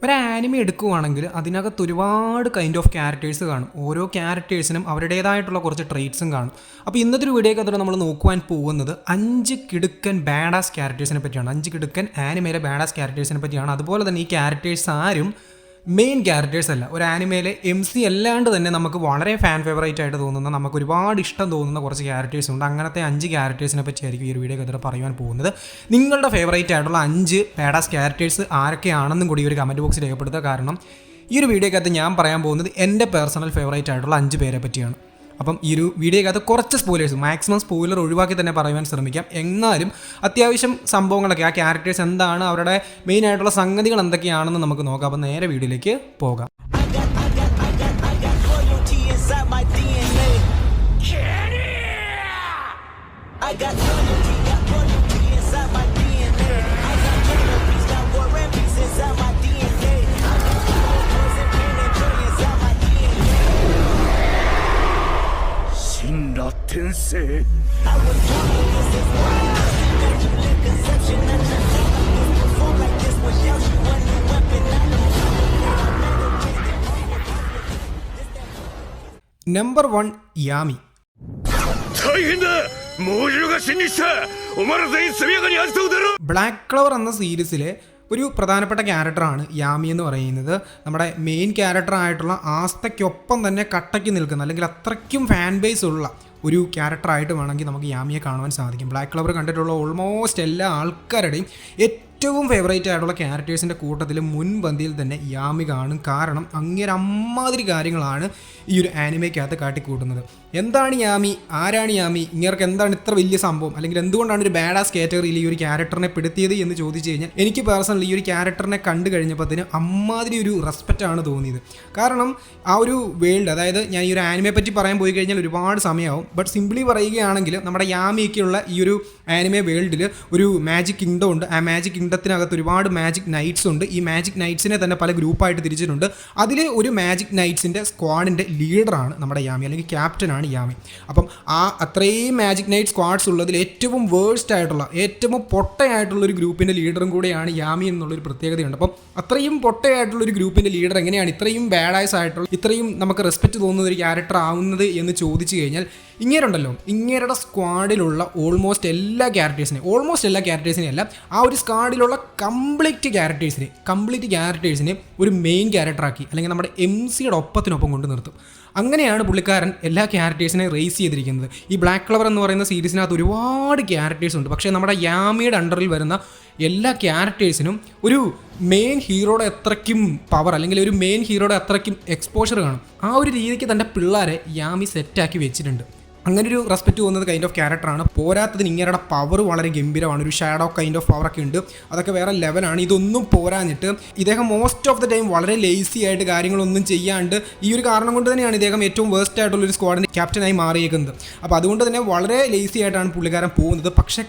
ഒരു ആനിമി എടുക്കുകയാണെങ്കിൽ അതിനകത്ത് ഒരുപാട് കൈൻഡ് ഓഫ് ക്യാരക്ടേഴ്സ് കാണും. ഓരോ ക്യാരക്ടേഴ്സിനും അവരുടേതായിട്ടുള്ള കുറച്ച് ട്രേറ്റ്സും കാണും. അപ്പോൾ ഇന്നത്തെ ഒരു വീഡിയോക്കകത്തോടെ നമ്മൾ നോക്കുവാൻ പോകുന്നത് 5 കിടുക്കൻ ബാഡാസ് ക്യാരക്ടേഴ്സിനെ പറ്റിയാണ്. 5 കിടുക്കൻ ആനിമയിലെ ബാഡാസ് ക്യാരക്ടേഴ്സിനെ പറ്റിയാണ്. അതുപോലെ തന്നെ ഈ ക്യാരക്ടേഴ്സ് ആരും മെയിൻ ക്യാരക്ടേഴ്സ് അല്ല. ഒരു ആനിമയിലെ MC അല്ലാണ്ട് തന്നെ നമുക്ക് വളരെ ഫാൻ ഫേവറേറ്റ് ആയിട്ട് തോന്നുന്ന, നമുക്ക് ഒരുപാട് ഇഷ്ടം തോന്നുന്ന കുറച്ച് ക്യാരക്ടേഴ്സ് ഉണ്ട്. അങ്ങനത്തെ 5 ക്യാരക്ടേഴ്സിനെ പറ്റിയായിരിക്കും ഈ ഒരു വീഡിയോ കഥ പറയുവാൻ പോകുന്നത്. നിങ്ങളുടെ ഫേവറേറ്റ് ആയിട്ടുള്ള 5 ബാഡാസ് ക്യാരക്ടേഴ്സ് ആരൊക്കെയാണെന്നും കൂടി ഒരു കമൻറ്റ് ബോക്സിൽ രേഖപ്പെടുത്തുക. കാരണം ഈ ഒരു വീഡിയോക്കകത്ത് ഞാൻ പറയാൻ പോകുന്നത് എൻ്റെ പേഴ്സണൽ ഫേവറേറ്റ് ആയിട്ടുള്ള 5 പേരെ പറ്റിയാണ്. അപ്പം ഈ ഒരു വീഡിയോക്കകത്ത് കുറച്ച് സ്പോയിലേഴ്സ്, മാക്സിമം സ്പോയിലർ ഒഴിവാക്കി തന്നെ പറയുവാൻ ശ്രമിക്കാം. എന്നാലും അത്യാവശ്യം സംഭവങ്ങളൊക്കെ, ആ ക്യാരക്ടേഴ്സ് എന്താണ്, അവരുടെ മെയിൻ ആയിട്ടുള്ള സംഗതികൾ എന്തൊക്കെയാണെന്ന് നമുക്ക് നോക്കാം. അപ്പം നേരെ വീഡിയോയിലേക്ക് പോകാം. നമ്പർ 1 യാമി. ബ്ലാക്ക് ക്ലവർ എന്ന സീരീസിലെ ഒരു പ്രധാനപ്പെട്ട ക്യാരക്ടറാണ് യാമി എന്ന് പറയുന്നത്. നമ്മുടെ മെയിൻ ക്യാരക്ടറായിട്ടുള്ള ആസ്തയ്ക്കൊപ്പം തന്നെ കട്ടയ്ക്ക് നിൽക്കുന്ന, അല്ലെങ്കിൽ അത്രയ്ക്കും ഫാൻ ബേസ് ഉള്ള ഒരു ക്യാരക്ടറായിട്ട് വേണമെങ്കിൽ നമുക്ക് യാമിയെ കാണുവാൻ സാധിക്കും. ബ്ലാക്ക് ക്ലവർ കണ്ടിട്ടുള്ള ഓൾമോസ്റ്റ് എല്ലാ ആൾക്കാരുടെയും ഏറ്റവും ഫേവറേറ്റ് ആയിട്ടുള്ള ക്യാരക്ടേഴ്സിൻ്റെ കൂട്ടത്തിൽ മുൻപന്തിയിൽ തന്നെ യാമി കാണും. കാരണം അങ്ങനെ അമ്മാതിരി കാര്യങ്ങളാണ് ഈ ഒരു ആനിമയ്ക്കകത്ത് കാട്ടിക്കൂട്ടുന്നത്. എന്താണ് യാമി, ആരാണ് യാമി, ഇങ്ങർക്ക് എന്താണ് ഇത്ര വലിയ സംഭവം, അല്ലെങ്കിൽ എന്തുകൊണ്ടാണ് ഒരു ബാഡാസ് കാറ്റഗറിയിൽ ഈ ഒരു ക്യാരക്ടറിനെ പെടുത്തിയത് എന്ന് ചോദിച്ചു കഴിഞ്ഞാൽ, എനിക്ക് പേഴ്സണലി ഈ ഒരു ക്യാരക്ടറിനെ കണ്ടു കഴിഞ്ഞപ്പോഴത്തേന് അമ്മാതിരി ഒരു റെസ്പെക്റ്റാണ് തോന്നിയത്. കാരണം ആ ഒരു വേൾഡ്, അതായത് ഞാൻ ഈ ഒരു ആനിമയെ പറ്റി പറയാൻ പോയി കഴിഞ്ഞാൽ ഒരുപാട് സമയമാവും. ബട്ട് സിംപ്ലി പറയുകയാണെങ്കിൽ നമ്മുടെ യാമിയൊക്കെയുള്ള ഈ ഒരു ആനിമെ വേൾഡിൽ ഒരു മാജിക് കിങ്ഡം ഉണ്ട്. ആ മാജിക് കിങ്ഡത്തിനകത്ത് ഒരുപാട് മാജിക് നൈറ്റ്സ് ഉണ്ട്. ഈ മാജിക് നൈറ്റ്സിനെ തന്നെ പല ഗ്രൂപ്പായിട്ട് തിരിച്ചിട്ടുണ്ട്. അതിൽ ഒരു മാജിക് നൈറ്റ്സിൻ്റെ സ്ക്വാഡിൻ്റെ ലീഡറാണ് നമ്മുടെ യാമി, അല്ലെങ്കിൽ ക്യാപ്റ്റനാണ് യാമി. അപ്പം ആ അത്രയും മാജിക് നൈറ്റ് സ്ക്വാഡ്സ് ഉള്ളതിൽ ഏറ്റവും വേഴ്സ്റ്റ് ആയിട്ടുള്ള, ഏറ്റവും പൊട്ടയായിട്ടുള്ള ഒരു ഗ്രൂപ്പിൻ്റെ ലീഡറും കൂടെയാണ് യാമി എന്നുള്ളൊരു പ്രത്യേകതയുണ്ട്. അപ്പം അത്രയും പൊട്ടയായിട്ടുള്ള ഒരു ഗ്രൂപ്പിൻ്റെ ലീഡർ എങ്ങനെയാണ് ഇത്രയും ബാഡാസ് ആയിട്ടുള്ള, ഇത്രയും നമുക്ക് റെസ്പെക്റ്റ് തോന്നുന്ന ഒരു ക്യാരക്ടർ ആവുന്നത് എന്ന് ചോദിച്ചു കഴിഞ്ഞാൽ, ഇങ്ങനെയുണ്ടല്ലോ, ഇങ്ങനെയുടെ സ്ക്വാഡിലുള്ള ഓൾമോസ്റ്റ് എല്ലാ ക്യാരക്ടേഴ്സിനെയും അല്ല, ആ ഒരു സ്ക്വാഡിലുള്ള കംപ്ലീറ്റ് ക്യാരക്ടേഴ്സിനെ ഒരു മെയിൻ ക്യാരക്ടറാക്കി, അല്ലെങ്കിൽ നമ്മുടെ MCയുടെ ഒപ്പത്തിനൊപ്പം കൊണ്ട് നിർത്തും. അങ്ങനെയാണ് പുള്ളിക്കാരൻ എല്ലാ ക്യാരക്ടേഴ്സിനെ റേസ് ചെയ്തിരിക്കുന്നത്. ഈ ബ്ലാക്ക് ക്ലവർ എന്ന് പറയുന്ന സീരീസിനകത്ത് ഒരുപാട് ക്യാരക്ടേഴ്സ് ഉണ്ട്. പക്ഷേ നമ്മുടെ യാമിയുടെ അണ്ടറിൽ വരുന്ന എല്ലാ ക്യാരക്ടേഴ്സിനും ഒരു മെയിൻ ഹീറോയുടെ അത്രയ്ക്കും പവർ, അല്ലെങ്കിൽ ഒരു മെയിൻ ഹീറോയുടെ അത്രയ്ക്കും എക്സ്പോഷർ കാണും. ആ ഒരു രീതിക്ക് തൻ്റെ പിള്ളേരെ യാമി സെറ്റാക്കി വെച്ചിട്ടുണ്ട്. അങ്ങനെ ഒരു റെസ്പെക്റ്റ് തോന്നുന്നത് കൈൻഡ് ഓഫ് ക്യാരക്ടറാണ്. പോരാത്തതിന് ഇങ്ങനെയുടെ പവർ വളരെ ഗംഭീരമാണ്. ഒരു ഷാഡോ കൈൻഡ് ഓഫ് പവറൊക്കെ ഉണ്ട്. അതൊക്കെ വേറെ ലെവലാണ്. ഇതൊന്നും പോരാഞ്ഞിട്ട് ഇദ്ദേഹം മോസ്റ്റ് ഓഫ് ദ ടൈം വളരെ ലേസി ആയിട്ട് കാര്യങ്ങളൊന്നും ചെയ്യാണ്ട്, ഈ ഒരു കാരണം കൊണ്ട് തന്നെയാണ് ഇദ്ദേഹം ഏറ്റവും വേസ്റ്റ് ആയിട്ടുള്ളൊരു സ്ക്വാഡിൻ്റെ ക്യാപ്റ്റനായി മാറിയേക്കുന്നത്. അപ്പോൾ അതുകൊണ്ട് തന്നെ വളരെ ലേസി ആയിട്ടാണ് പുള്ളിക്കാരൻ പോകുന്നത്. പക്ഷേ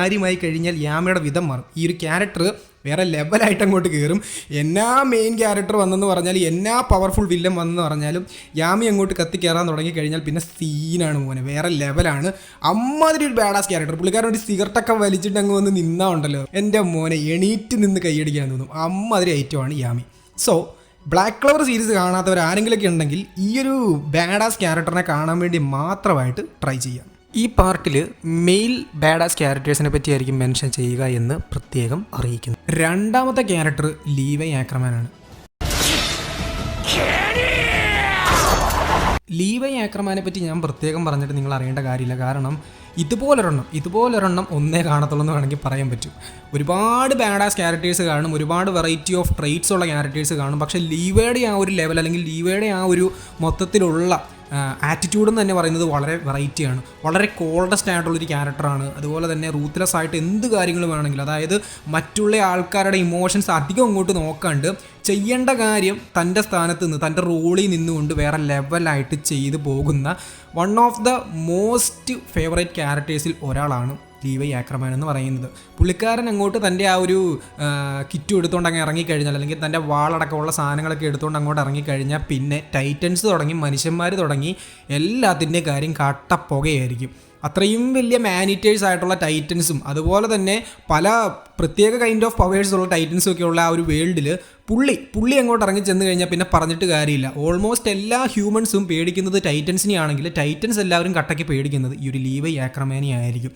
കാര്യമായി കഴിഞ്ഞാൽ യാമയുടെ വിധം മാറും. ഈ ഒരു ക്യാരക്ടർ വേറെ ലെവലായിട്ട് അങ്ങോട്ട് കയറും. എന്നാ മെയിൻ ക്യാരക്ടർ വന്നെന്ന് പറഞ്ഞാൽ, എന്നാ പവർഫുൾ വില്ലൻ വന്നെന്ന് പറഞ്ഞാലും യാമി അങ്ങോട്ട് കത്തിക്കയറാൻ തുടങ്ങിക്കഴിഞ്ഞാൽ പിന്നെ സീനാണ് മോനെ, വേറെ ലെവലാണ്. അമ്മാതിരി ഒരു ബാഡാസ് ക്യാരക്ടർ. പുള്ളിക്കാരൻ ഒരു സിഗരറ്റൊക്കെ വലിച്ചിട്ട് അങ്ങ് വന്ന് നിന്നാ ഉണ്ടല്ലോ, എൻ്റെ മോനെ എണീറ്റ് നിന്ന് കൈയടിക്കാൻ തോന്നും. അമ്മാതിരി ഐറ്റമാണ് Yami. So black clever series കാണാത്തവർ ആരെങ്കിലുമൊക്കെ ഉണ്ടെങ്കിൽ ഈ ഒരു ബാഡാസ് ക്യാരക്ടറിനെ കാണാൻ വേണ്ടി മാത്രമായിട്ട് ട്രൈ ചെയ്യാം. ഈ പാർട്ടിൽ മെയിൽ ബാഡാസ് ക്യാരക്ടേഴ്സിനെ പറ്റിയായിരിക്കും മെൻഷൻ ചെയ്യുക എന്ന് പ്രത്യേകം അറിയിക്കുന്നു. രണ്ടാമത്തെ ക്യാരക്ടർ ലീവൈ ആക്രമാനാണ്. ലീവൈ ആക്രമാനെ പറ്റി ഞാൻ പ്രത്യേകം പറഞ്ഞിട്ട് നിങ്ങൾ അറിയേണ്ട കാര്യമില്ല. കാരണം ഇതുപോലൊരെണ്ണം ഒന്നേ കാണത്തുള്ളൂ എന്ന് വേണമെങ്കിൽ പറയാൻ പറ്റും. ഒരുപാട് ബാഡാസ് ക്യാരക്ടേഴ്സ് കാണും, ഒരുപാട് വെറൈറ്റി ഓഫ് ട്രെയ്റ്റ്സ് ഉള്ള ക്യാരക്ടേഴ്സ് കാണും. പക്ഷേ ലീവയുടെ ആ ഒരു ലെവൽ, അല്ലെങ്കിൽ ലീവയുടെ ആ ഒരു മൊത്തത്തിലുള്ള ആറ്റിറ്റ്യൂഡ് എന്ന് തന്നെ പറയുന്നത് വളരെ വെറൈറ്റിയാണ്. വളരെ കോൾഡസ്റ്റ് ആയിട്ടുള്ളൊരു ക്യാരക്ടറാണ്. അതുപോലെ തന്നെ റൂത്ത്ലെസ് ആയിട്ട് എന്ത് കാര്യങ്ങൾ വേണമെങ്കിലും, അതായത് മറ്റുള്ള ആൾക്കാരുടെ ഇമോഷൻസ് അധികം അങ്ങോട്ട് നോക്കാണ്ട് ചെയ്യേണ്ട കാര്യം തൻ്റെ സ്ഥാനത്ത് നിന്ന്, തൻ്റെ റോളിൽ നിന്നുകൊണ്ട് വേറെ ലെവലായിട്ട് ചെയ്തു പോകുന്ന one of the most favourite ക്യാരക്ടേഴ്സിൽ ഒരാളാണ് ലീവൈ ആക്രമാൻ എന്ന് പറയുന്നത്. പുള്ളിക്കാരൻ അങ്ങോട്ട് തൻ്റെ ആ ഒരു കിറ്റും എടുത്തുകൊണ്ട് അങ്ങ് ഇറങ്ങിക്കഴിഞ്ഞാൽ, അല്ലെങ്കിൽ തൻ്റെ വാളടക്കമുള്ള സാധനങ്ങളൊക്കെ എടുത്തുകൊണ്ട് അങ്ങോട്ട് ഇറങ്ങിക്കഴിഞ്ഞാൽ പിന്നെ ടൈറ്റൻസ് തുടങ്ങി, മനുഷ്യന്മാർ തുടങ്ങി, എല്ലാത്തിൻ്റെ കാര്യം കട്ടപ്പുകയായിരിക്കും. അത്രയും വലിയ മാനിറ്റേഴ്സ് ആയിട്ടുള്ള ടൈറ്റൻസും അതുപോലെ തന്നെ പല പ്രത്യേക കൈൻഡ് ഓഫ് പവേഴ്സ് ഉള്ള ടൈറ്റൻസും ഒക്കെ ഉള്ള ആ ഒരു വേൾഡിൽ പുള്ളി അങ്ങോട്ട് ഇറങ്ങി ചെന്ന് കഴിഞ്ഞാൽ പിന്നെ പറഞ്ഞിട്ട് കാര്യമില്ല. ഓൾമോസ്റ്റ് എല്ലാ ഹ്യൂമൻസും പേടിക്കുന്നത് ടൈറ്റൻസിനെ ആണെങ്കിൽ ടൈറ്റൻസ് എല്ലാവരും കട്ടയ്ക്ക് പേടിക്കുന്നത് ഈ ഒരു ലീവൈ ആക്രമേനെ ആയിരിക്കും.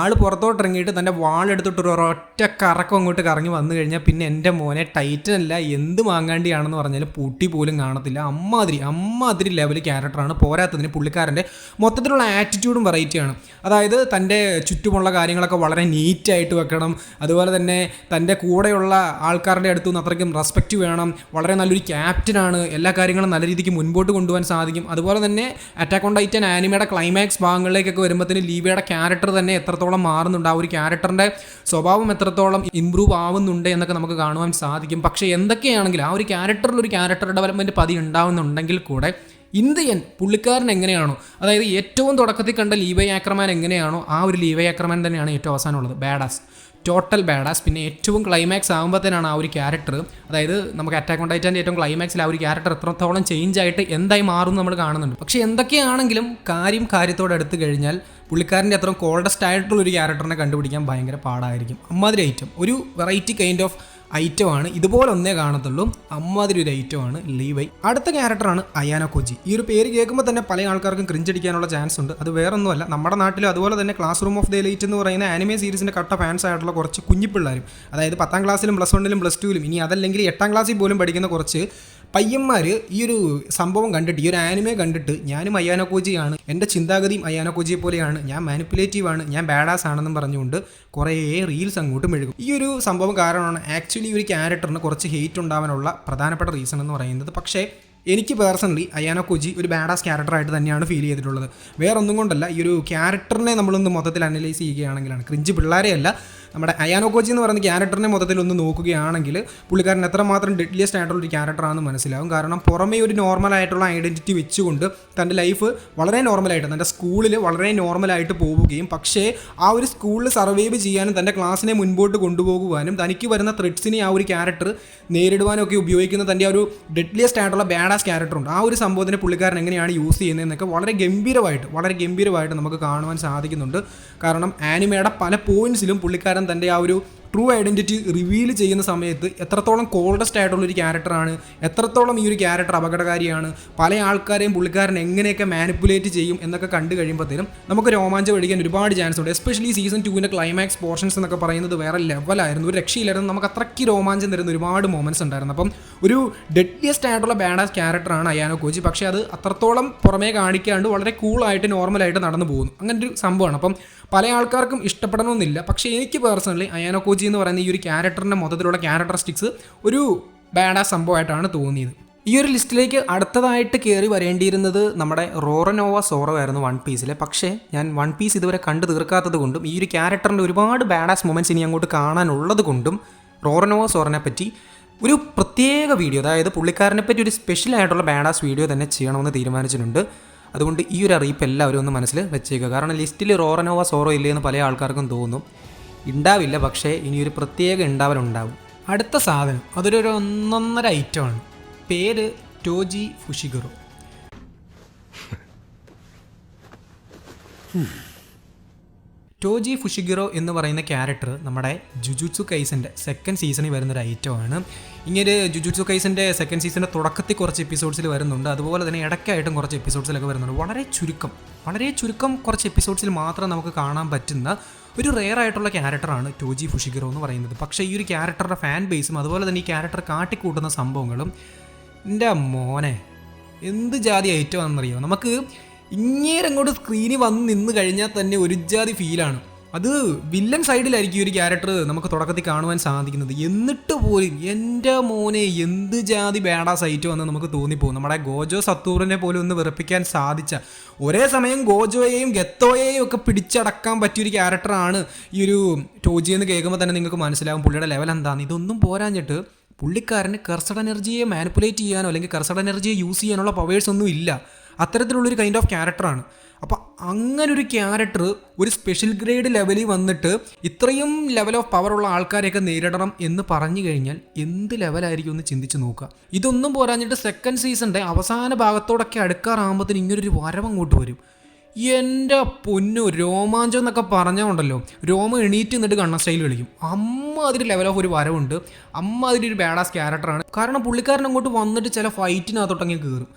ആൾ പുറത്തോട്ട് ഇറങ്ങിയിട്ട് തൻ്റെ വാളെടുത്തിട്ട് ഒരു ഒറ്റ കറക്കം അങ്ങോട്ട് കറങ്ങി വന്നു കഴിഞ്ഞാൽ പിന്നെ എൻ്റെ മോനെ ടൈറ്റൻ അല്ല എന്ത് മാങ്ങാണ്ടിയാണെന്ന് പറഞ്ഞാലും പൂട്ടി പോലും കാണത്തില്ല. അമ്മാതിരി ലെവൽ ക്യാരക്ടറാണ്. പോരാത്തതിന് പുള്ളിക്കാരൻ്റെ മൊത്തത്തിലുള്ള ആറ്റിറ്റ്യൂഡും വെറൈറ്റിയാണ്. അതായത് തൻ്റെ ചുറ്റുമുള്ള കാര്യങ്ങളൊക്കെ വളരെ നീറ്റായിട്ട് വെക്കണം. അതുപോലെ തന്നെ തൻ്റെ കൂടെയുള്ള ആൾക്കാരുടെ അടുത്തു നിന്ന് അത്രയ്ക്കും റെസ്പെക്റ്റ് വേണം. വളരെ നല്ലൊരു ക്യാപ്റ്റനാണ്. എല്ലാ കാര്യങ്ങളും നല്ല രീതിക്ക് മുൻപോട്ട് കൊണ്ടുപോകാൻ സാധിക്കും. അതുപോലെ തന്നെ അറ്റാക്ക് ഓൺ ടൈറ്റൻ ആനിമയുടെ ക്ലൈമാക്സ് ഭാഗങ്ങളിലേക്കൊക്കെ വരുമ്പോഴത്തേന് ലീവയുടെ ക്യാരക്ടർ തന്നെ എത്രത്തോളം മാറുന്നുണ്ട്, ആ ഒരു ക്യാരക്ടറിൻ്റെ സ്വഭാവം എത്രത്തോളം ഇമ്പ്രൂവ് ആവുന്നുണ്ട് എന്നൊക്കെ നമുക്ക് കാണുവാൻ സാധിക്കും. പക്ഷേ എന്തൊക്കെയാണെങ്കിലും ആ ഒരു ക്യാരക്ടറിൽ ഒരു ക്യാരക്ടർ ഡെവലപ്മെൻറ്റ് പതി ഉണ്ടാവുന്നുണ്ടെങ്കിൽ കൂടെ ഇന്ത്യൻ പുള്ളിക്കാരൻ എങ്ങനെയാണോ, അതായത് ഏറ്റവും തുടക്കത്തിൽ കണ്ട ലീവൈ ആക്രമാൻ എങ്ങനെയാണോ ആ ഒരു ലീവൈ ആക്രമാൻ തന്നെയാണ് ഏറ്റവും അവസാനമുള്ളത്. ബാഡാസ്, ടോട്ടൽ ബാഡാസ്. പിന്നെ ഏറ്റവും ക്ലൈമാക്സ് ആകുമ്പോഴത്തേനാണ് ആ ഒരു ക്യാരക്ടർ, അതായത് നമുക്ക് അറ്റാക്ക് ഓൺ ടൈറ്റൻ്റെ ഏറ്റവും ക്ലൈമാക്സിൽ ആ ഒരു ക്യാരക്ടർ എത്രത്തോളം ചേഞ്ച് ആയിട്ട് എന്തായി മാറും നമ്മൾ കാണുന്നുണ്ട്. പക്ഷേ എന്തൊക്കെയാണെങ്കിലും കാര്യത്തോടെ എടുത്തു കഴിഞ്ഞാൽ പുള്ളിക്കാരൻ്റെ അത്രയും കോൾഡസ്റ്റ് ആയിട്ടുള്ള ഒരു ക്യാരക്ടറിനെ കണ്ടുപിടിക്കാൻ ഭയങ്കര പാടായിരിക്കും. അമ്മാതിരി ഐറ്റം, ഒരു വെറൈറ്റി കൈൻഡ് ഓഫ് ഐറ്റമാണ്. ഇതുപോലെ ഒന്നേ കാണത്തുള്ളൂ. അമ്മാതിരി ഒരു ഐറ്റമാണ് ലീവൈ. അടുത്ത ക്യാരക്ടറാണ് അയാനോ കോജി. ഈ ഒരു പേര് കേൾക്കുമ്പോൾ തന്നെ പല ആൾക്കാർക്കും ക്രിഞ്ചടിക്കാനുള്ള ചാൻസ് ഉണ്ട്. അത് വേറൊന്നുമല്ല, നമ്മുടെ നാട്ടിലും അതുപോലെ തന്നെ class room of the elite എന്ന് പറയുന്ന ആനിമേ സീരീസിൻ്റെ കട്ട ഫാൻസ് ആയിട്ടുള്ള കുറച്ച് കുഞ്ഞിപ്പിള്ളേരും, അതായത് 10ാം ക്ലാസ്സിലും +1ലും +2ലും ഇനി അതല്ലെങ്കിൽ 8ാം ക്ലാസ്സിൽ പോലും പഠിക്കുന്ന കുറച്ച് പയ്യന്മാർ ഈ ഒരു സംഭവം കണ്ടിട്ട്, ഈ ഒരു ആനിമെ കണ്ടിട്ട് ഞാനും അയാനോ കോജിയാണ്, എൻ്റെ ചിന്താഗതിയും അയാനോ കോജിയെ പോലെയാണ്, ഞാൻ മാനിപ്പുലേറ്റീവാണ്, ഞാൻ ബാഡാസ് ആണെന്നും പറഞ്ഞുകൊണ്ട് കുറേ റീൽസ് അങ്ങോട്ട് മെഴുകും. ഈ ഒരു സംഭവം കാരണമാണ് ആക്ച്വലി ഈ ഒരു ക്യാരക്ടറിന് കുറച്ച് ഹെയ്റ്റ് ഉണ്ടാവാനുള്ള പ്രധാനപ്പെട്ട റീസൺ എന്ന് പറയുന്നത്. പക്ഷേ എനിക്ക് പേഴ്സണലി അയാനോ കോജി ഒരു ബാഡാസ് ക്യാരക്ടറായിട്ട് തന്നെയാണ് ഫീൽ ചെയ്തിട്ടുള്ളത്. വേറൊന്നും കൊണ്ടല്ല, ഈ ഒരു ക്യാരക്ടറിനെ നമ്മളൊന്ന് മൊത്തത്തിൽ അനലൈസ് ചെയ്യുകയാണെങ്കിലാണ്, ക്രിഞ്ച് പിള്ളേരെയല്ല, നമ്മുടെ അയാനോ കോജി എന്ന് പറയുന്ന ക്യാരക്ടറിനെ മൊത്തത്തിൽ ഒന്ന് നോക്കുകയാണെങ്കിൽ പുള്ളിക്കാരൻ എത്രമാത്രം ഡെഡ്ലിയസ്റ്റ് ആയിട്ടുള്ളൊരു ക്യാരക്ടറാണെന്ന് മനസ്സിലാവും. കാരണം പുറമേ ഒരു നോർമലായിട്ടുള്ള ഐഡൻറ്റിറ്റി വെച്ചുകൊണ്ട് തൻ്റെ ലൈഫ് വളരെ നോർമലായിട്ട്, തൻ്റെ സ്കൂളിൽ വളരെ നോർമലായിട്ട് പോവുകയും പക്ഷേ ആ ഒരു സ്കൂളിൽ സർവൈവ് ചെയ്യാനും തൻ്റെ ക്ലാസ്സിനെ മുൻപോട്ട് കൊണ്ടുപോകുവാനും തനിക്ക് വരുന്ന ത്രെഡ്സിനെ ആ ഒരു ക്യാരക്ടർ നേരിടുവാനും ഒക്കെ ഉപയോഗിക്കുന്ന തൻ്റെ ഒരു ഡെഡ്ലിയസ്റ്റ് ആയിട്ടുള്ള ബാഡാസ് ക്യാരക്ടറുണ്ട്. ആ ഒരു സംഭവത്തിന് പുള്ളിക്കാരൻ എങ്ങനെയാണ് യൂസ് ചെയ്യുന്നതെന്നൊക്കെ വളരെ ഗംഭീരമായിട്ട് നമുക്ക് കാണുവാൻ സാധിക്കുന്നുണ്ട്. കാരണം ആനിമയുടെ പല പോയിന്റ്സിലും പുള്ളിക്കാരൻ തൻ്റെ ആ ഒരു ട്രൂ ഐഡൻറ്റിറ്റി റിവീൽ ചെയ്യുന്ന സമയത്ത് എത്രത്തോളം കോൾഡസ്റ്റ് ആയിട്ടുള്ളൊരു ക്യാരക്ടറാണ്, എത്രത്തോളം ഈ ഒരു ക്യാരക്ടർ അപകടകാരിയാണ്, പല ആൾക്കാരെയും പുള്ളിക്കാരൻ എങ്ങനെയൊക്കെ മാനിപ്പുലേറ്റ് ചെയ്യും എന്നൊക്കെ കണ്ടു കഴിയുമ്പോഴത്തേനും നമുക്ക് രോമാഞ്ചം അടിക്കാൻ ഒരുപാട് ചാൻസ് ഉണ്ട്. എസ്പെഷ്യലി സീസൺ 2ൻ്റെ ക്ലൈമാക്സ് പോർഷൻസ് എന്നൊക്കെ പറയുന്നത് വേറെ ലെവലായിരുന്നു. ഒരു രക്ഷയിലായിരുന്നു. നമുക്ക് അത്രയ്ക്ക് രോമാഞ്ചം തരുന്ന ഒരുപാട് മൊമെൻറ്റ്സ് ഉണ്ടായിരുന്നു. അപ്പം ഒരു ഡെഡ്ലിയസ്റ്റ് ആയിട്ടുള്ള ബാഡാസ് ക്യാരക്ടറാണ് അയാനോ കോജി. പക്ഷേ അത് അത്രത്തോളം പുറമേ കാണിക്കാണ്ട് വളരെ കൂളായിട്ട് നോർമലായിട്ട് നടന്നു പോകുന്നു. അങ്ങനെ ഒരു സംഭവമാണ്. അപ്പം പല ആൾക്കാർക്കും ഇഷ്ടപ്പെടണമെന്നില്ല. പക്ഷേ എനിക്ക് പേഴ്സണലി അയാനോ കോജി എന്ന് പറയുന്ന ഈ ഒരു ക്യാരക്ടറിൻ്റെ മൊത്തത്തിലുള്ള ക്യാരക്ടറിസ്റ്റിക്സ് ഒരു ബാഡാസ് സംഭവമായിട്ടാണ് തോന്നിയത്. ഈ ഒരു ലിസ്റ്റിലേക്ക് അടുത്തതായിട്ട് കയറി വരേണ്ടിയിരുന്നത് നമ്മുടെ റോറനോവ സോറോ ആയിരുന്നു വൺ പീസിലെ. പക്ഷേ ഞാൻ വൺ പീസ് ഇതുവരെ കണ്ടു തീർക്കാത്തത് കൊണ്ടും ഈ ഒരു ക്യാരക്ടറിൻ്റെ ഒരുപാട് ബാഡാസ് മൊമെൻറ്റ്സ് ഇനി അങ്ങോട്ട് കാണാനുള്ളത് കൊണ്ടും റോറനോവ സോറനെ പറ്റി ഒരു പ്രത്യേക വീഡിയോ, അതായത് പുള്ളിക്കാരനെ പറ്റി ഒരു സ്പെഷ്യലായിട്ടുള്ള ബാഡാസ് വീഡിയോ തന്നെ ചെയ്യണമെന്ന് തീരുമാനിച്ചിട്ടുണ്ട്. അതുകൊണ്ട് ഈ ഒരു അറിയിപ്പ് എല്ലാവരും ഒന്ന് മനസ്സിൽ വെച്ചേക്കുക. കാരണം ലിസ്റ്റിൽ റോറനോവ സോറോ ഇല്ലേ എന്ന് പല ആൾക്കാർക്കും തോന്നും. ഉണ്ടാവില്ല, പക്ഷേ ഇനിയൊരു പ്രത്യേക ഉണ്ടാവും. അടുത്ത സാധനം അതൊരു ഒന്നൊന്നര ഐറ്റമാണ്. പേര് ടോജി ഫുഷിഗുറോ. ടോജി ഫുഷിഗുറോ എന്ന് പറയുന്ന ക്യാരക്ടർ നമ്മുടെ ജുജുത്സു കൈസൻ്റെ 2nd സീസണിൽ വരുന്നൊരു ഐറ്റമാണ്. ഇങ്ങനെ ജുജുത്സു കൈസൻ്റെ 2nd സീസണിൻ്റെ തുടക്കത്തിൽ കുറച്ച് എപ്പിസോഡ്സിൽ വരുന്നുണ്ട്. അതുപോലെ തന്നെ ഇടയ്ക്കായിട്ടും കുറച്ച് എപ്പിസോഡ്സിലൊക്കെ വരുന്നുണ്ട്. വളരെ ചുരുക്കം കുറച്ച് എപ്പിസോഡ്സിൽ മാത്രം നമുക്ക് കാണാൻ പറ്റുന്ന ഒരു റെയർ ആയിട്ടുള്ള ക്യാരക്ടറാണ് ടോജി ഫുഷിഗുറോ എന്ന് പറയുന്നത്. പക്ഷേ ഈ ഒരു ക്യാരക്ടറുടെ ഫാൻ ബേസും അതുപോലെ തന്നെ ഈ ക്യാരക്ടർ കാട്ടിക്കൂട്ടുന്ന സംഭവങ്ങളും എൻ്റെ മോനെ എന്ത് ജാതി ഐറ്റമാണെന്നറിയോ. നമുക്ക് ഇങ്ങേരങ്ങോട്ട് സ്ക്രീനിൽ വന്ന് നിന്ന് കഴിഞ്ഞാൽ തന്നെ ഒരു ജാതി ഫീലാണ്. അത് വില്ലൻ സൈഡിലായിരിക്കും ഈ ഒരു ക്യാരക്ടർ നമുക്ക് തുടക്കത്തിൽ കാണുവാൻ സാധിക്കുന്നത്. എന്നിട്ട് പോലും എൻ്റെ മോനെ എന്ത് ജാതി ബാഡാസ് ഐറ്റം എന്ന് നമുക്ക് തോന്നിപ്പോകും. നമ്മുടെ ഗോജോ സത്തൂറിനെ പോലും ഒന്ന് വെറുപ്പിക്കാൻ സാധിച്ച, ഒരേ സമയം ഗോജോയെയും ഗത്തോയെയും ഒക്കെ പിടിച്ചടക്കാൻ പറ്റിയൊരു ക്യാരക്ടറാണ് ഈ ഒരു ടോജി എന്ന് കേൾക്കുമ്പോൾ തന്നെ നിങ്ങൾക്ക് മനസ്സിലാവും പുള്ളിയുടെ ലെവൽ എന്താണെന്ന്. ഇതൊന്നും പോരാഞ്ഞിട്ട് പുള്ളിക്കാരന് കർസഡ് എനർജിയെ മാനിപ്പുലേറ്റ് ചെയ്യാനോ അല്ലെങ്കിൽ കർസഡ് എനർജിയെ യൂസ് ചെയ്യാനുള്ള പവേഴ്സ് ഒന്നും ഇല്ല. അത്തരത്തിലുള്ളൊരു കൈൻഡ് ഓഫ് ക്യാരക്ടറാണ്. അപ്പോൾ അങ്ങനൊരു ക്യാരക്ടർ ഒരു സ്പെഷ്യൽ ഗ്രേഡ് ലെവലിൽ വന്നിട്ട് ഇത്രയും ലെവൽ ഓഫ് പവറുള്ള ആൾക്കാരെയൊക്കെ നേരിടണം എന്ന് പറഞ്ഞു കഴിഞ്ഞാൽ എന്ത് ലെവലായിരിക്കും ഒന്ന് ചിന്തിച്ച് നോക്കുക. ഇതൊന്നും പോരാഞ്ഞിട്ട് 2nd സീസണിൻ്റെ അവസാന ഭാഗത്തോടൊക്കെ അടുക്കാറാകുമ്പോഴത്തേന് ഇങ്ങനൊരു വരവങ്ങോട്ട് വരും. എൻ്റെ പൊന്നു രോമാഞ്ചം എന്നൊക്കെ പറഞ്ഞാൽ ഉണ്ടല്ലോ, രോമം എണീറ്റ് നിന്നിട്ട് കണ്ണ സ്റ്റൈൽ കളിക്കും. അമ്മ അതിൻ്റെ ലെവൽ ഓഫ് ഒരു വരവുണ്ട്. അമ്മ അതിലൊരു ബാഡാസ് ക്യാരക്ടറാണ്. കാരണം പുള്ളിക്കാരൻ അങ്ങോട്ട് വന്നിട്ട് ചില ഫൈറ്റിനകത്തോട്ടങ്ങ് കയറും.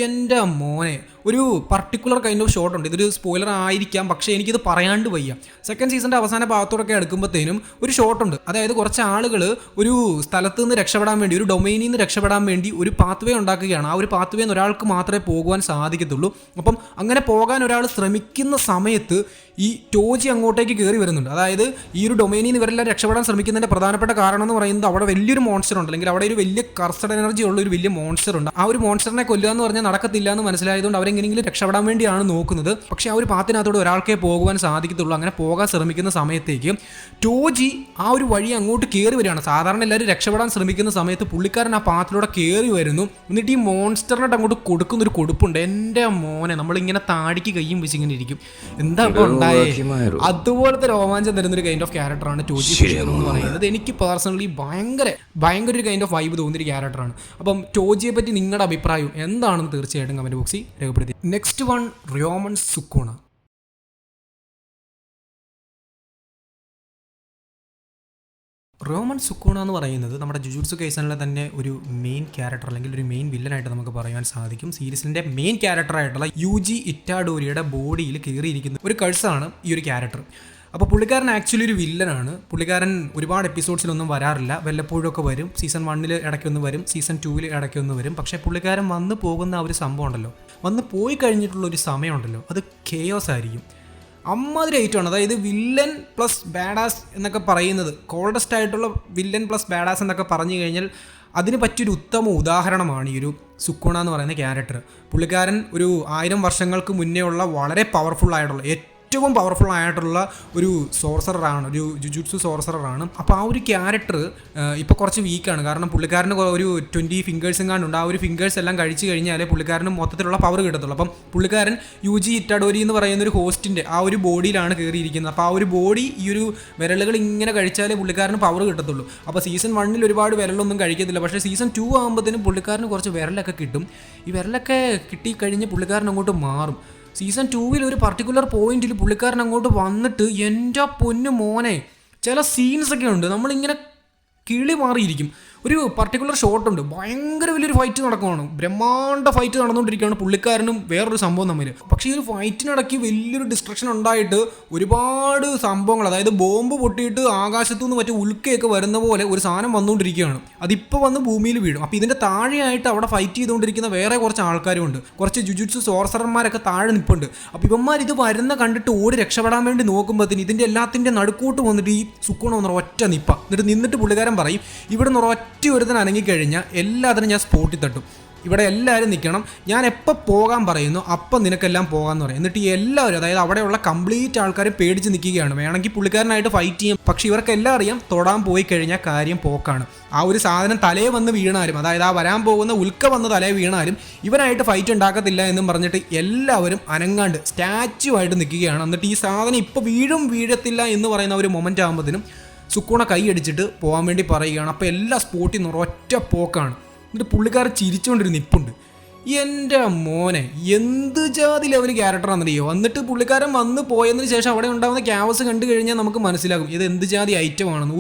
എൻ്റെ മോനെ, ഒരു പർട്ടിക്കുലർ കൈൻഡ് ഓഫ് ഷോട്ട് ഉണ്ട്. ഇതൊരു സ്പോയിലർ ആയിരിക്കാം, പക്ഷേ എനിക്കിത് പറയാണ്ട് വയ്യ. സെക്കൻഡ് സീസണിൻ്റെ അവസാന ഭാഗത്തോടൊക്കെ എടുക്കുമ്പോഴത്തേനും ഒരു ഷോട്ടുണ്ട്. അതായത് കുറച്ച് ആളുകൾ ഒരു സ്ഥലത്ത് നിന്ന് രക്ഷപ്പെടാൻ വേണ്ടി, ഒരു ഡൊമൈനിൽ നിന്ന് രക്ഷപ്പെടാൻ വേണ്ടി ഒരു പാത്വേ ഉണ്ടാക്കുകയാണ്. ആ ഒരു പാത്വേന്ന് ഒരാൾക്ക് മാത്രമേ പോകുവാൻ സാധിക്കത്തുള്ളൂ. അപ്പം അങ്ങനെ പോകാൻ ഒരാൾ ശ്രമിക്കുന്ന സമയത്ത് ഈ ടോജി അങ്ങോട്ടേക്ക് കയറി വരുന്നുണ്ട്. അതായത് ഈ ഒരു ഡൊമൈനിൽ നിന്ന് ഇവരെല്ലാം രക്ഷപ്പെടാൻ ശ്രമിക്കുന്നതിൻ്റെ പ്രധാനപ്പെട്ട കാരണം എന്ന് പറയുന്നത് അവിടെ വലിയൊരു മോൺസ്റ്റർ ഉണ്ട്, അല്ലെങ്കിൽ അവിടെ ഒരു വലിയ കർസഡ് എനർജി ഉള്ള ഒരു വലിയ മോൺസ്റ്റർ ഉണ്ട്. ആ ഒരു മോൺസ്റ്ററിനെ കൊല്ലുക എന്ന് പറഞ്ഞാൽ നടക്കത്തില്ല എന്ന് മനസ്സിലായതുകൊണ്ട് അവരെങ്ങനെയെങ്കിലും രക്ഷപ്പെടാൻ വേണ്ടിയാണ് നോക്കുന്നത്. പക്ഷേ ആ ഒരു പാത്തിനകത്തോട് ഒരാൾക്കേ പോകുവാൻ സാധിക്കത്തുള്ളൂ. അങ്ങനെ പോകാൻ ശ്രമിക്കുന്ന സമയത്തേക്ക് ടോജി ആ ഒരു വഴി അങ്ങോട്ട് കയറി വരികയാണ്. സാധാരണ എല്ലാവരും രക്ഷപ്പെടാൻ ശ്രമിക്കുന്ന സമയത്ത് പുള്ളിക്കാരൻ ആ പാത്തിലൂടെ കയറി വരുന്നു. എന്നിട്ട് ഈ മോൺസ്റ്ററിനായിട്ട് അങ്ങോട്ട് കൊടുക്കുന്നൊരു കൊടുപ്പുണ്ട്. എൻ്റെ മോനെ, നമ്മളിങ്ങനെ താടിക്ക് കയ്യും വെച്ചിങ്ങനെ ഇരിക്കും. എന്താ ഇപ്പോൾ ഉണ്ടായേ? അതുപോലത്തെ രോമാഞ്ചം തരുന്നൊരു കൈൻഡ് ഓഫ് ക്യാരക്ടറാണ് ടോജി ഫിഷർ എന്ന് പറയുന്നത്. എനിക്ക് പേഴ്സണലി ഭയങ്കര ഒരു കൈൻഡ് ഓഫ് വൈബ് തോന്നിയൊരു ക്യാരക്ടറാണ്. അപ്പം ടോജിയെ പറ്റി നിങ്ങളുടെ അഭിപ്രായം എന്താണെന്ന് തീർച്ചയായിട്ടും കമന്റ് ബോക്സിൽ രേഖപ്പെടുത്തി. Next one, ര്യോമൻ സുക്കോണ. രോമൻ സുക്കോണ എന്ന് പറയുന്നത് നമ്മുടെ ജുജുത്സു കൈസനിലെ തന്നെ ഒരു മെയിൻ ക്യാരക്ടർ, അല്ലെങ്കിൽ ഒരു മെയിൻ വില്ലനായിട്ട് നമുക്ക് പറയാൻ സാധിക്കും. സീരീസിൻ്റെ മെയിൻ ക്യാരക്ടറായിട്ടുള്ള യൂജി ഇറ്റാഡോരിയുടെ ബോഡിയിൽ കയറിയിരിക്കുന്ന ഒരു കഴ്സാണ് ഈ ഒരു ക്യാരക്ടർ. അപ്പോൾ പുള്ളിക്കാരൻ ആക്ച്വലി ഒരു വില്ലനാണ്. പുള്ളിക്കാരൻ ഒരുപാട് എപ്പിസോഡ്സിലൊന്നും വരാറില്ല, വല്ലപ്പോഴൊക്കെ വരും. സീസൺ 1 ഇടയ്ക്കൊന്ന് വരും, സീസൺ 2 ഇടയ്ക്കൊന്ന് വരും. പക്ഷേ പുള്ളിക്കാരൻ വന്ന് പോകുന്ന ആ ഒരു സംഭവം ഉണ്ടല്ലോ, വന്ന് പോയി കഴിഞ്ഞിട്ടുള്ളൊരു സമയമുണ്ടല്ലോ, അത് കെയോസ് ആയിരിക്കും. അമ്മാതിരി ഐറ്റമാണ്. അതായത് വില്ലൻ പ്ലസ് ബാഡാസ് എന്നൊക്കെ പറയുന്നത്, കോൾഡസ്റ്റ് ആയിട്ടുള്ള വില്ലൻ പ്ലസ് ബാഡാസ് എന്നൊക്കെ പറഞ്ഞു കഴിഞ്ഞാൽ അതിന് പറ്റിയൊരു ഉത്തമ ഉദാഹരണമാണ് ഈ ഒരു സുക്കോണ എന്ന് പറയുന്ന ക്യാരക്ടർ. പുള്ളിക്കാരൻ ഒരു 1000 വർഷങ്ങൾക്ക് മുന്നേ ഉള്ള വളരെ പവർഫുൾ ആയിട്ടുള്ള, ഏറ്റവും പവർഫുൾ ആയിട്ടുള്ള ഒരു സോർസറാണ്, ഒരു ജുജുത്സു സോർസറാണ്. അപ്പോൾ ആ ഒരു ക്യാരക്ടർ ഇപ്പോൾ കുറച്ച് വീക്കാണ്. കാരണം പുള്ളിക്കാരന് ഒരു 20 ഫിംഗേഴ്സ് എങ്ങാണ്ടുണ്ട്. ആ ഒരു ഫിംഗേഴ്സ് എല്ലാം കഴിച്ച് കഴിഞ്ഞാൽ പുള്ളിക്കാരന് മൊത്തത്തിലുള്ള പവർ കിട്ടത്തുള്ളൂ. അപ്പം പുള്ളിക്കാരൻ യൂജി ഇറ്റാഡോരി എന്ന് പറയുന്ന ഒരു ഹോസ്റ്റിൻ്റെ ആ ഒരു ബോഡിയിലാണ് കയറിയിരിക്കുന്നത്. അപ്പോൾ ആ ഒരു ബോഡി, ഈ ഒരു വിരലുകൾ ഇങ്ങനെ കഴിച്ചാലേ പുള്ളിക്കാരന് പവർ കിട്ടത്തുള്ളൂ. അപ്പോൾ സീസൺ 1 ഒരുപാട് വിരലൊന്നും കഴിക്കത്തില്ല. പക്ഷേ സീസൺ 2 ആകുമ്പോഴത്തേനും പുള്ളിക്കാരന് കുറച്ച് വിരലൊക്കെ കിട്ടും. ഈ വിരലൊക്കെ കിട്ടിക്കഴിഞ്ഞ് പുള്ളിക്കാരൻ അങ്ങോട്ട് മാറും. സീസൺ 2 ഒരു പർട്ടിക്കുലർ പോയിന്റിൽ പുള്ളിക്കാരൻ അങ്ങോട്ട് വന്നിട്ട് എൻ്റെ പൊന്നു മോനെ, ചില സീൻസൊക്കെ ഉണ്ട്, നമ്മളിങ്ങനെ കിളി മാറിയിരിക്കും. ഒരു പർട്ടിക്കുലർ ഷോട്ടുണ്ട്, ഭയങ്കര വലിയൊരു ഫൈറ്റ് നടക്കുകയാണ്, ബ്രഹ്മാണ്ഡ ഫൈറ്റ് നടന്നുകൊണ്ടിരിക്കുകയാണ് പുള്ളിക്കാരനും വേറൊരു സംഭവം തമ്മിൽ. പക്ഷേ ഈ ഒരു ഫൈറ്റിനിടയ്ക്ക് വലിയൊരു ഡിസ്ട്രക്ഷൻ ഉണ്ടായിട്ട് ഒരുപാട് സംഭവങ്ങൾ, അതായത് ബോംബ് പൊട്ടിയിട്ട് ആകാശത്തു നിന്ന് മറ്റേ ഉൽക്കയൊക്കെ വരുന്ന പോലെ ഒരു സാധനം വന്നുകൊണ്ടിരിക്കുകയാണ്. അതിപ്പോൾ വന്ന് ഭൂമിയിൽ വീഴും. അപ്പോൾ ഇതിൻ്റെ താഴെയായിട്ട് അവിടെ ഫൈറ്റ് ചെയ്തുകൊണ്ടിരിക്കുന്ന വേറെ കുറച്ച് ആൾക്കാരുമുണ്ട്, കുറച്ച് ജുജുത്സു സോർസറന്മാരൊക്കെ താഴെ നിൽപ്പുണ്ട്. അപ്പോൾ ഇവന്മാർ ഇത് വരുന്ന കണ്ടിട്ട് ഓടി രക്ഷപ്പെടാൻ വേണ്ടി നോക്കുമ്പോഴത്തേന് ഇതിൻ്റെ എല്ലാത്തിൻ്റെ നടുക്കൂട്ട് വന്നിട്ട് ഈ സുക്കോണ വന്ന ഒറ്റ നിന്നിട്ട് പുള്ളിക്കാരൻ പറയും, ഇവിടെ നിന്ന് ഒറ്റ ഒരുത്തൻ അനങ്ങിക്കഴിഞ്ഞാൽ എല്ലാത്തിനും ഞാൻ സ്പോട്ടിൽ തട്ടും, ഇവിടെ എല്ലാവരും നിൽക്കണം, ഞാൻ എപ്പോൾ പോകാൻ പറയുന്നു അപ്പം നിനക്കെല്ലാം പോകാമെന്ന് പറയും. എന്നിട്ട് ഈ എല്ലാവരും, അതായത് അവിടെയുള്ള കംപ്ലീറ്റ് ആൾക്കാരും പേടിച്ച് നിൽക്കുകയാണ്. വേണമെങ്കിൽ പുള്ളിക്കാരനായിട്ട് ഫൈറ്റ് ചെയ്യും, പക്ഷേ ഇവർക്കെല്ലാം അറിയാം തൊടാൻ പോയി കഴിഞ്ഞാൽ കാര്യം പോക്കാണ്. ആ ഒരു സാധനം തലയെ വന്ന് വീണാലും, അതായത് ആ വരാൻ പോകുന്ന ഉൽക്ക വന്ന് തലയെ വീണാലും ഇവനായിട്ട് ഫൈറ്റ് ഉണ്ടാക്കത്തില്ല എന്നും പറഞ്ഞിട്ട് എല്ലാവരും അനങ്ങാണ്ട് സ്റ്റാച്യു ആയിട്ട് നിൽക്കുകയാണ്. എന്നിട്ട് ഈ സാധനം ഇപ്പോൾ വീഴത്തില്ല എന്ന് പറയുന്ന ഒരു മൊമെൻ്റ് ആകുമ്പോഴത്തേനും സുക്കോണ കൈ അടിച്ചിട്ട് പോകാൻ വേണ്ടി പറയുകയാണ്. അപ്പോൾ എല്ലാ സ്പോട്ടിൽ നിന്ന് ഒറ്റ പോക്കാണ്. എന്നിട്ട് പുള്ളിക്കാരൻ ചിരിച്ചുകൊണ്ടിരുന്ന് നിൽപ്പുണ്ട്. എൻ്റെ മോനെ, എന്ത് ജാതി ലെവൽ ക്യാരക്ടറാണെന്നറിയോ. എന്നിട്ട് പുള്ളിക്കാരൻ വന്ന് പോയതിന് ശേഷം അവിടെ ഉണ്ടാകുന്ന ക്യാവസ് കണ്ടു കഴിഞ്ഞാൽ നമുക്ക് മനസ്സിലാകും ഇത് എന്ത് ജാതി ഐറ്റമാണെന്ന്.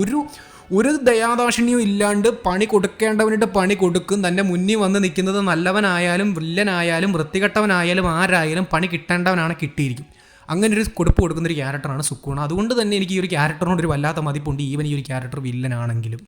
ഒരു ദയാദാക്ഷിണ്യവും ഇല്ലാണ്ട് പണി കൊടുക്കേണ്ടവനായിട്ട് പണി കൊടുക്കും. തൻ്റെ മുന്നിൽ വന്ന് നിൽക്കുന്നത് നല്ലവനായാലും വില്ലനായാലും വൃത്തികെട്ടവനായാലും ആരായാലും പണി കിട്ടേണ്ടവനാണ് കിട്ടിയിരിക്കും. അങ്ങനെ ഒരു കൊടുപ്പ് കൊടുക്കുന്നൊരു ക്യാരക്ടറാണ് സുക്കോണ. അതുകൊണ്ട് തന്നെ എനിക്ക് ഈ ഒരു ക്യാരക്ടറിനോട് ഒരു വല്ലാത്ത മതിപ്പുണ്ട്, ഈവൻ ഈ ഒരു ക്യാരക്ടർ വില്ലനാണെങ്കിലും.